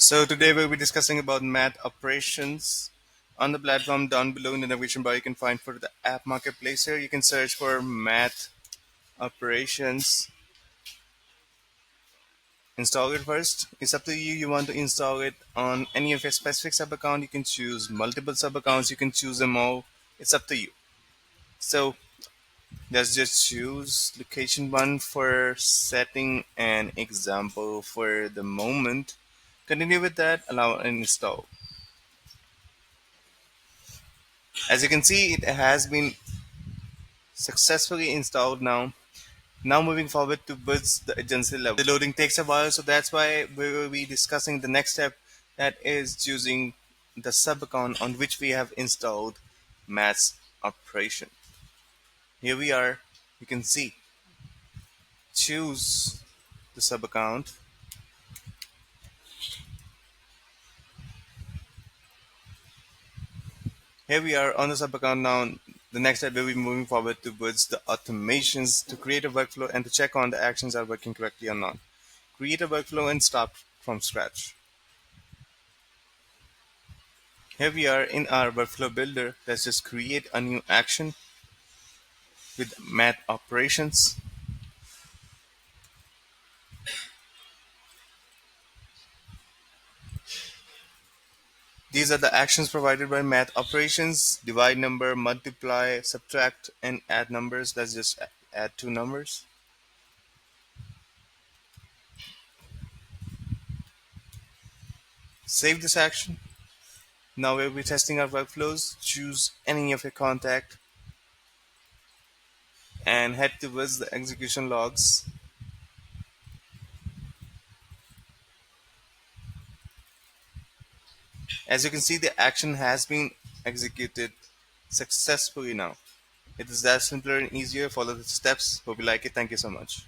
So today we'll be discussing about math operations. On the platform down below in the navigation bar, you can find for the app marketplace here. You can search for math operations. Install it first. It's up to you. You want to install it on any of your specific sub account. You can choose multiple sub accounts. You can choose them all. It's up to you. So let's just choose location one for setting an example for the moment. Continue with that. Allow and install. As you can see, it has been successfully installed now. Now moving forward towards the agency level. The loading takes a while, so that's why we will be discussing the next step, that is choosing the sub account on which we have installed mass operation. Here we are. You can see, choose the sub account. Here we are on the sub account now. The next step will be moving forward towards the automations to create a workflow and to check on the actions are working correctly or not. Create a workflow and start from scratch. Here we are in our workflow builder. Let's just create a new action with math operations. These are the actions provided by math operations: divide number, multiply, subtract, and add numbers. Let's just add two numbers. Save this action. Now we'll be testing our workflows. Choose any of your contact and head towards the execution logs. As you can see, the action has been executed successfully now. It is that simpler and easier. Follow the steps. Hope you like it. Thank you so much.